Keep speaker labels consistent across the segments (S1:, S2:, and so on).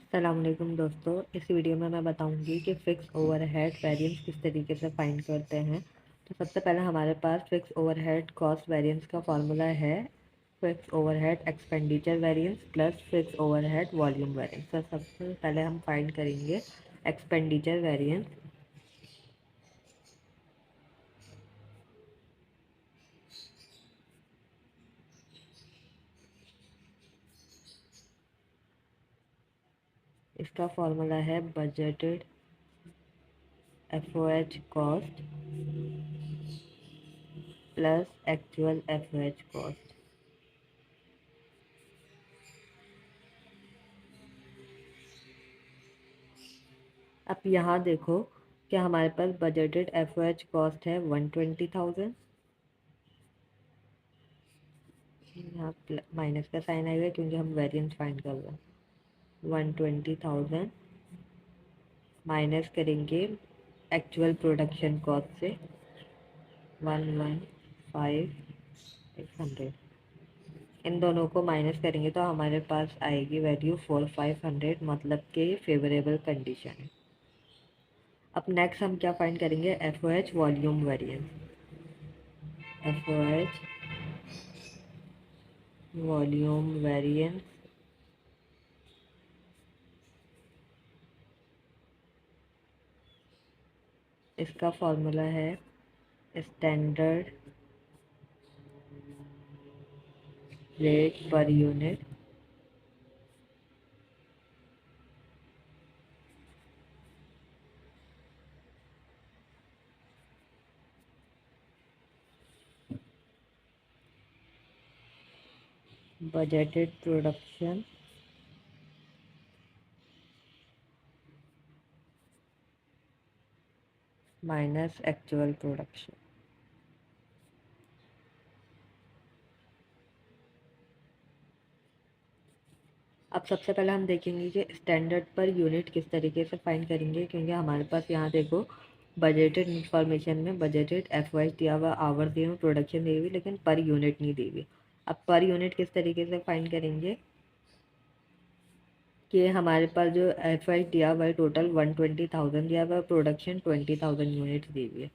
S1: अस्सलामुअलैकुम दोस्तों, इस वीडियो में मैं बताऊंगी कि फ़िक्स ओवरहेड वेरिएंस किस तरीके से फाइंड करते हैं। तो सबसे पहले हमारे पास फ़िक्स ओवरहेड कॉस्ट वेरिएंस का फॉर्मूला है fix overhead expenditure variance plus fix overhead volume variance. तो सबसे पहले हम फाइंड करेंगे एक्सपेंडिचर वेरिएंस। इसका फॉर्मूला है budgeted FOH cost plus actual FOH cost. अब यहाँ देखो कि हमारे पास बजटेड एफओएच कॉस्ट है 120,000। यहाँ माइनस का साइन आएगा क्योंकि हम वेरिएंस फाइंड कर रहे हैं। 120,000 माइनस करेंगे एक्चुअल प्रोडक्शन कॉस्ट से 115,600। इन दोनों को माइनस करेंगे तो हमारे पास आएगी वैल्यू 4,500, मतलब कि फेवरेबल कंडीशन है। अब नेक्स्ट हम क्या फाइंड करेंगे, FOH volume variance. FOH volume variance इसका फॉर्मूला है standard rate per unit budgeted production minus actual production. अब सबसे पहले हम देखेंगे कि स्टैंडर्ड पर यूनिट किस तरीके से फाइंड करेंगे, क्योंकि हमारे पास यहाँ देखो बजटेड इंफॉर्मेशन में बजटेड एफवाइज दिया हुआ, आवर दिए हुए, प्रोडक्शन दी हुई, लेकिन पर यूनिट नहीं दी हुई। अब पर यूनिट किस तरीके से फाइंड करेंगे कि हमारे पास जो एफवाइज दिया हुआ है टोटल 120,000 दिया हुआ है, प्रोडक्शन 20,000 यूनिट दी हुई है।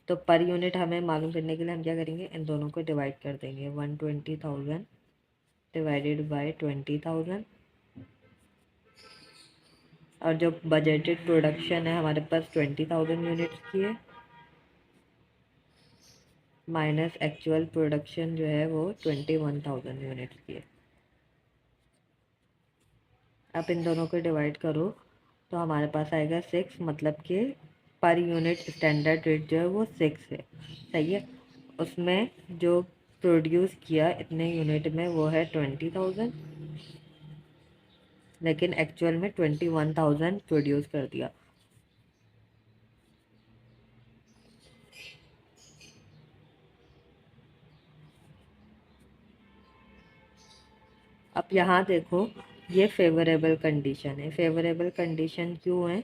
S1: तो पर यूनिट हमें मालूम करने के लिए हम क्या करेंगे, इन दोनों को डिवाइड कर देंगे। 120,000 डिवाइडेड बाई 20,000, और जो बजटेड प्रोडक्शन है हमारे पास 20,000 यूनिट्स की है, माइनस एक्चुअल प्रोडक्शन जो है वो 21,000 यूनिट्स की है। आप इन दोनों को डिवाइड करो तो हमारे पास आएगा 6, मतलब कि पर यूनिट स्टैंडर्ड रेट जो है वो 6 है। सही है। उसमें जो प्रोड्यूस किया इतने यूनिट में वो है 20,000, लेकिन एक्चुअल में 21,000 प्रोड्यूस कर दिया। अब यहाँ देखो ये फेवरेबल कंडीशन है। फेवरेबल कंडीशन क्यों है,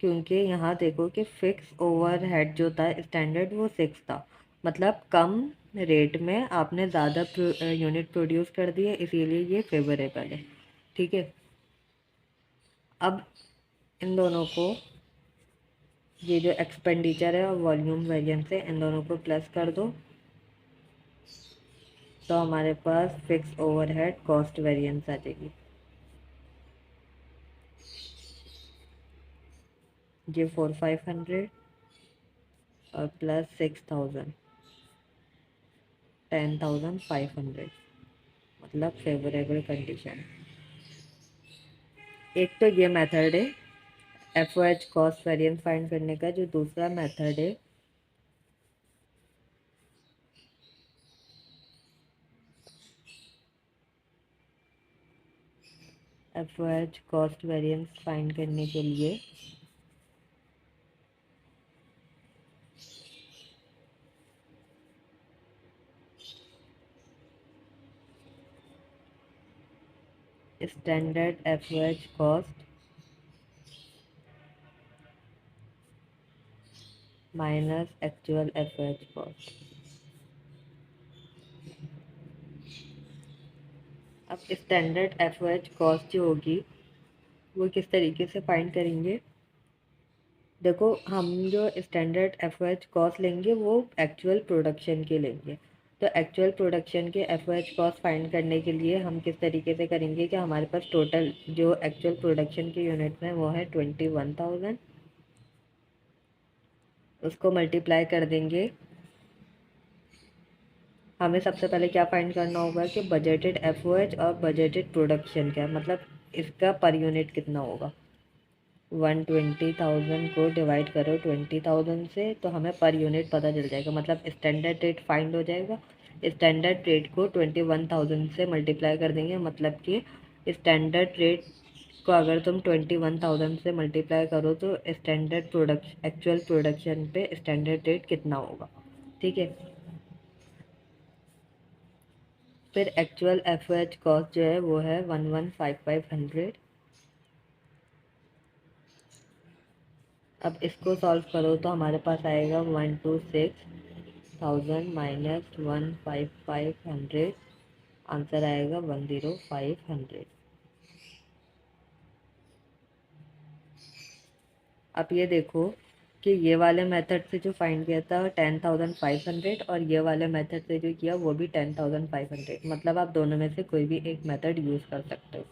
S1: क्योंकि यहाँ देखो कि फिक्स ओवरहेड जो था स्टैंडर्ड वो 6 था, मतलब कम रेट में आपने ज़्यादा यूनिट प्रोड्यूस कर दिए, इसीलिए ये फेवरेबल है। ठीक है। अब इन दोनों को, ये जो एक्सपेंडिचर है और वॉल्यूम वेरिएंस है, इन दोनों को प्लस कर दो तो हमारे पास फिक्स ओवरहेड कॉस्ट वेरिएंस आ जाएगी। ये 4,500 और प्लस 6,000, 10,500, मतलब फेवरेबल कंडीशन। एक तो ये मेथड है F O H cost variance find करने का। जो दूसरा मेथड है F O H cost variance find करने के लिए standard F O H cost minus actual F O H cost. अब standard F O H cost जो होगी वो किस तरीके से फाइंड करेंगे। देखो, हम जो स्टैंडर्ड एफओएच कॉस्ट लेंगे वो एक्चुअल प्रोडक्शन के लेंगे। तो एक्चुअल प्रोडक्शन के एफओएच कॉस्ट फाइंड करने के लिए हम किस तरीके से करेंगे कि हमारे पास टोटल जो एक्चुअल प्रोडक्शन के यूनिट्स हैं वो है 21,000, उसको मल्टीप्लाई कर देंगे। हमें सबसे पहले क्या फाइंड करना होगा कि बजटेड एफओएच और बजटेड प्रोडक्शन क्या है, मतलब इसका पर यूनिट कितना होगा। 120,000 को डिवाइड करो 20,000 से तो हमें पर यूनिट पता चल जाएगा, मतलब स्टैंडर्ड रेट फाइंड हो जाएगा। स्टैंडर्ड रेट को 21,000 से मल्टीप्लाई कर देंगे, मतलब कि स्टैंडर्ड रेट को अगर तुम 21,000 से मल्टीप्लाई करो तो स्टैंडर्ड प्रोडक्शन एक्चुअल प्रोडक्शन पे स्टैंडर्ड रेट कितना होगा। ठीक है, फिर actual F O H cost जो है वो है 115500। अब इसको सॉल्व करो तो हमारे पास आएगा 126,000 माइनस 15500, आंसर आएगा 10500। अब ये देखो कि ये वाले मेथड से जो फाइंड किया था 10,500 और ये वाले मेथड से जो किया वो भी 10,500, मतलब आप दोनों में से कोई भी एक मेथड यूज़ कर सकते हो।